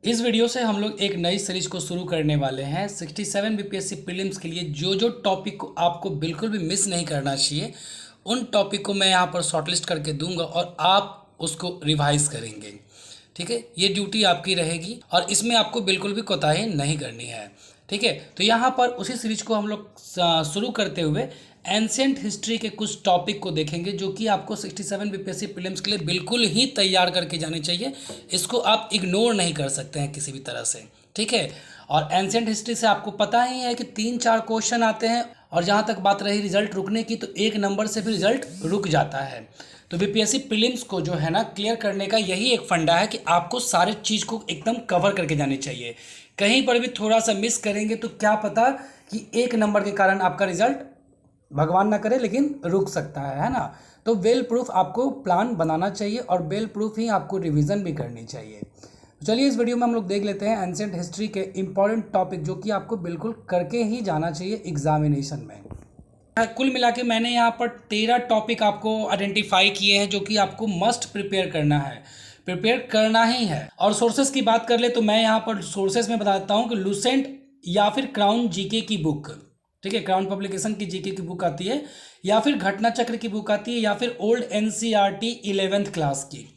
इस वीडियो से हम लोग एक नई सीरीज को शुरू करने वाले हैं 67 बीपीएससी प्रीलिम्स के लिए। जो जो टॉपिक को आपको बिल्कुल भी मिस नहीं करना चाहिए उन टॉपिक को मैं यहाँ पर शॉर्टलिस्ट करके दूंगा और आप उसको रिवाइज करेंगे। ठीक है, ये ड्यूटी आपकी रहेगी और इसमें आपको बिल्कुल भी कोताही नहीं करनी है। ठीक है, तो यहाँ पर उसी सीरीज को हम लोग शुरू करते हुए एंशिएंट हिस्ट्री के कुछ टॉपिक को देखेंगे जो कि आपको 67 बीपीएससी प्रीलिम्स के लिए बिल्कुल ही तैयार करके जानी चाहिए। इसको आप इग्नोर नहीं कर सकते हैं किसी भी तरह से। ठीक है, और एंशिएंट हिस्ट्री से आपको पता ही है कि 3-4 क्वेश्चन आते हैं और जहाँ तक बात रही रिजल्ट रुकने की, तो 1 नंबर से भी रिजल्ट रुक जाता है। तो बीपीएससी प्रीलिम्स को जो है ना क्लियर करने का यही एक फंडा है कि आपको सारे चीज़ को एकदम कवर करके जानी चाहिए। कहीं पर भी थोड़ा सा मिस करेंगे तो क्या पता कि 1 नंबर के कारण आपका रिजल्ट भगवान ना करे लेकिन रुक सकता है ना। तो वेल प्रूफ आपको प्लान बनाना चाहिए और वेल प्रूफ ही आपको रिवीजन भी करनी चाहिए। तो चलिए इस वीडियो में हम लोग देख लेते हैं एंशिएंट हिस्ट्री के इंपॉर्टेंट टॉपिक जो कि आपको बिल्कुल करके ही जाना चाहिए एग्जामिनेशन में। कुल मिला के मैंने यहाँ पर 13 टॉपिक आपको आइडेंटिफाई किए हैं जो कि आपको मस्ट प्रिपेयर करना है, प्रिपेयर करना ही है। और सोर्सेज की बात कर ले तो मैं यहाँ पर सोर्सेज में बताता हूँ कि लुसेंट या फिर क्राउन जीके की बुक, ठीक है, क्राउन पब्लिकेशन की जीके की बुक आती है, या फिर घटना चक्र की बुक आती है, या फिर ओल्ड एनसीईआरटी 11th क्लास की।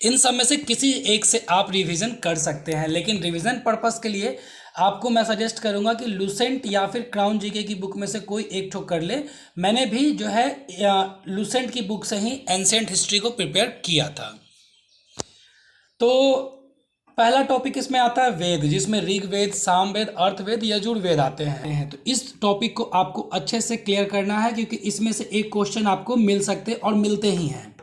इन सब में से किसी एक से आप रिवीजन कर सकते हैं, लेकिन रिवीजन पर्पस के लिए आपको मैं सजेस्ट करूंगा कि लुसेंट या फिर क्राउन जीके की बुक में से कोई एक ठो कर ले। मैंने भी जो है लुसेंट की बुक से ही एंशिएंट हिस्ट्री को प्रिपेयर किया था। तो पहला टॉपिक इसमें आता है वेद, जिसमें ऋग्वेद, सामवेद, अर्थवेद, यजुर्वेद आते हैं। तो इस टॉपिक को आपको अच्छे से क्लियर करना है क्योंकि इसमें से एक क्वेश्चन आपको मिल सकते और मिलते ही हैं।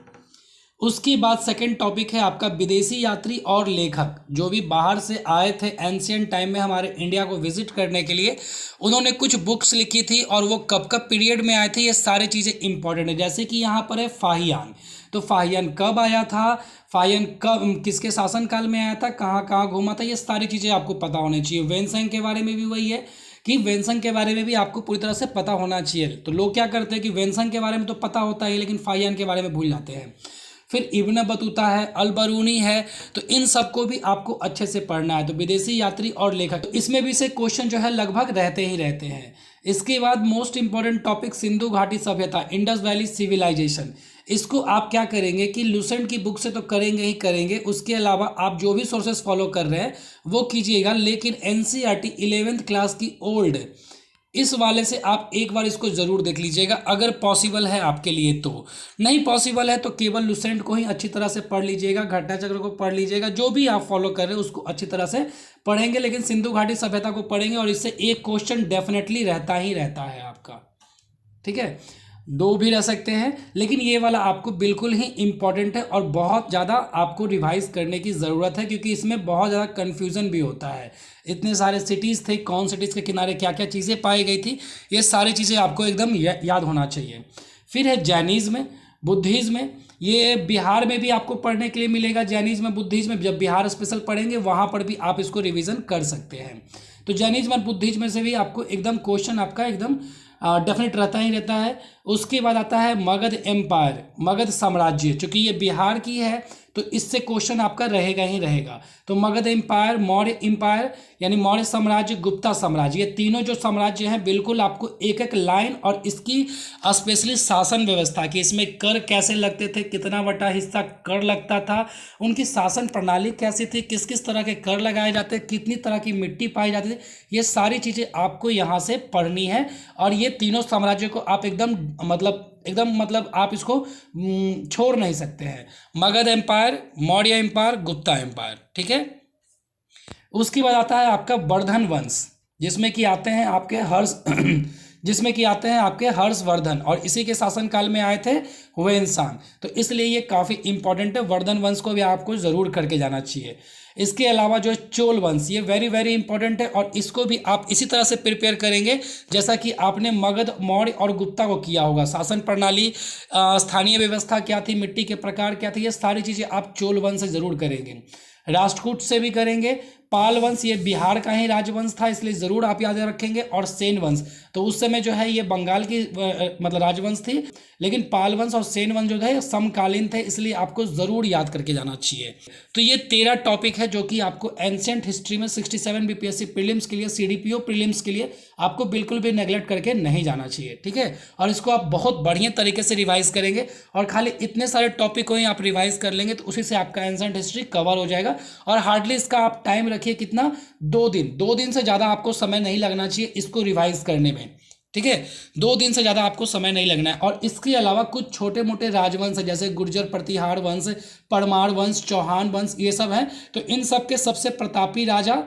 उसके बाद सेकंड टॉपिक है आपका विदेशी यात्री और लेखक, जो भी बाहर से आए थे एंशिएंट टाइम में हमारे इंडिया को विजिट करने के लिए। उन्होंने कुछ बुक्स लिखी थी और वो कब कब पीरियड में आए थे, ये सारी चीज़ें इंपॉर्टेंट है। जैसे कि यहाँ पर है फाहियान, तो फाहियान कब आया था, फाहियान कब किसके शासनकाल में आया था, कहाँ कहाँ घूमा था, ये सारी चीज़ें आपको पता होनी चाहिए। वेनसंग के बारे में भी वही है कि वेनसंग के बारे में भी आपको पूरी तरह से पता होना चाहिए। तो लोग क्या करते हैं कि वेनसंग के बारे में तो पता होता है लेकिन फाहियान के बारे में भूल जाते हैं। फिर इब्न बतूता है, अल-बरूनी है, तो इन सबको भी आपको अच्छे से पढ़ना है। तो विदेशी यात्री और लेखक, तो इसमें भी से क्वेश्चन जो है लगभग रहते ही रहते हैं। इसके बाद मोस्ट इंपॉर्टेंट टॉपिक सिंधु घाटी सभ्यता, इंडस वैली सिविलाइजेशन। इसको आप क्या करेंगे कि लुसेंट की बुक से तो करेंगे ही करेंगे, उसके अलावा आप जो भी सोर्सेस फॉलो कर रहे हैं वो कीजिएगा, लेकिन एनसीईआरटी 11th क्लास की ओल्ड इस वाले से आप एक बार इसको ज़रूर देख लीजिएगा अगर पॉसिबल है आपके लिए। तो नहीं पॉसिबल है तो केवल लुसेंट को ही अच्छी तरह से पढ़ लीजिएगा, घटना चक्र को पढ़ लीजिएगा, जो भी आप फॉलो कर रहे हैं उसको अच्छी तरह से पढ़ेंगे, लेकिन सिंधु घाटी सभ्यता को पढ़ेंगे और इससे एक क्वेश्चन डेफिनेटली रहता ही रहता है आपका। ठीक है, 2 भी रह सकते हैं, लेकिन ये वाला आपको बिल्कुल ही इम्पॉर्टेंट है और बहुत ज़्यादा आपको रिवाइज करने की ज़रूरत है क्योंकि इसमें बहुत ज़्यादा कन्फ्यूज़न भी होता है। इतने सारे सिटीज़ थे, कौन सिटीज़ के किनारे क्या क्या चीज़ें पाई गई थी, ये सारी चीज़ें आपको एकदम याद होना चाहिए। फिर है जैनिज़्म, बुद्धिज़्म, ये बिहार में भी आपको पढ़ने के लिए मिलेगा। जैनिज़्म, बुद्धिज़्म जब बिहार स्पेशल पढ़ेंगे वहाँ पर भी आप इसको रिविज़न कर सकते हैं। तो जैनिज़्म और बुद्धिज़्म से भी आपको एकदम क्वेश्चन आपका एकदम डेफिनेट रहता ही रहता है। उसके बाद आता है मगध एम्पायर, मगध साम्राज्य, चूँकि ये बिहार की है तो इससे क्वेश्चन आपका रहेगा ही रहेगा। तो मगध एम्पायर, मौर्य एम्पायर यानी मौर्य साम्राज्य, गुप्ता साम्राज्य, ये तीनों जो साम्राज्य हैं बिल्कुल आपको एक एक लाइन और इसकी स्पेशली शासन व्यवस्था की, इसमें कर कैसे लगते थे, कितना बटा हिस्सा कर लगता था, उनकी शासन प्रणाली कैसी थी, किस किस तरह के कर लगाए जाते, कितनी तरह की मिट्टी पाई जाती थी, ये सारी चीज़ें आपको यहाँ से पढ़नी है। और ये तीनों साम्राज्यों को आप एकदम मतलब आप इसको छोड़ नहीं सकते हैं। Magadh empire, Maurya empire, Gupta empire. ठीक है, उसके बाद आता है आपका वर्धन वंश, जिसमें कि आते हैं आपके हर्षवर्धन और इसी के शासनकाल में आए थे हुएनसांग। तो इसलिए ये काफ़ी इंपॉर्टेंट है, वर्धन वंश को भी आपको ज़रूर करके जाना चाहिए। इसके अलावा जो है चोल वंश, ये वेरी वेरी इंपॉर्टेंट है और इसको भी आप इसी तरह से प्रिपेयर करेंगे जैसा कि आपने मगध, मौर्य और गुप्ता को किया होगा। शासन प्रणाली, स्थानीय व्यवस्था क्या थी, मिट्टी के प्रकार क्या थे, ये सारी चीज़ें आप चोल वंश से ज़रूर करेंगे। राष्ट्रकूट से भी करेंगे, पाल वंश ये बिहार का ही राजवंश था, इसलिए ज़रूर आप याद रखेंगे। और सेन वंश तो उस समय जो है ये बंगाल की मतलब राजवंश थी, लेकिन पाल वंश और सेन वंश जो है समकालीन थे, इसलिए आपको ज़रूर याद करके जाना चाहिए। तो ये 13 टॉपिक है जो कि आपको एंशिएंट हिस्ट्री में 67 बीपीएससी प्रीलिम्स के लिए, सीडीपीओ प्रीलिम्स के लिए आपको बिल्कुल भी नेगलेक्ट करके नहीं जाना चाहिए, ठीक है। और इसको आप बहुत बढ़िया तरीके से रिवाइज करेंगे और खाली इतने सारे टॉपिक को ही आप रिवाइज कर लेंगे तो उसी से आपका एंशिएंट हिस्ट्री कवर हो जाएगा। और हार्डली इसका आप टाइम रखिए कितना, 2 दिन से ज़्यादा आपको समय नहीं लगना चाहिए इसको रिवाइज करने में, ठीक है। 2 दिन से ज़्यादा आपको समय नहीं लगना है। और इसके अलावा कुछ छोटे मोटे राजवंश है जैसे गुर्जर प्रतिहार वंश, परमार वंश, चौहान वंश, ये सब है। तो इन सब के सबसे प्रतापी राजा,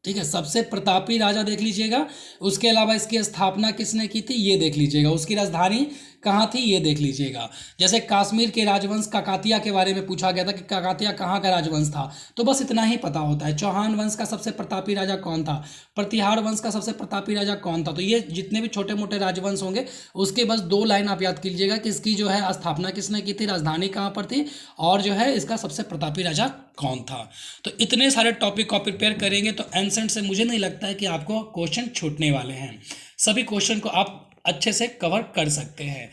ठीक है, सबसे प्रतापी राजा देख लीजिएगा। उसके अलावा इसकी स्थापना किसने की थी ये देख लीजिएगा। उसकी राजधानी कहाँ थी ये देख लीजिएगा। जैसे कश्मीर के राजवंश काकातिया के बारे में पूछा गया था कि काकातिया कहाँ का राजवंश था, तो बस इतना ही पता होता है। चौहान वंश का सबसे प्रतापी राजा कौन था, प्रतिहार वंश का सबसे प्रतापी राजा कौन था। तो ये जितने भी छोटे मोटे राजवंश होंगे उसके बस 2 लाइन आप याद कीजिएगा कि इसकी जो है स्थापना किसने की थी, राजधानी कहाँ पर थी, और जो है इसका सबसे प्रतापी राजा कौन था। तो इतने सारे टॉपिक को प्रिपेयर करेंगे तो एंशिएंट से मुझे नहीं लगता है कि आपको क्वेश्चन छूटने वाले हैं। सभी क्वेश्चन को आप अच्छे से कवर कर सकते हैं।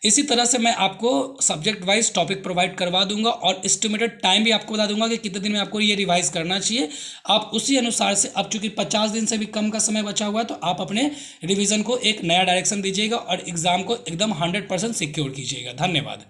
इसी तरह से मैं आपको सब्जेक्ट वाइज टॉपिक प्रोवाइड करवा दूंगा और एस्टिमेटेड टाइम भी आपको बता दूंगा कि कितने दिन में आपको ये रिवाइज करना चाहिए। आप उसी अनुसार से, अब चूंकि 50 दिन से भी कम का समय बचा हुआ है, तो आप अपने रिवीजन को एक नया डायरेक्शन दीजिएगा और एग्जाम को एकदम 100% सिक्योर कीजिएगा। धन्यवाद।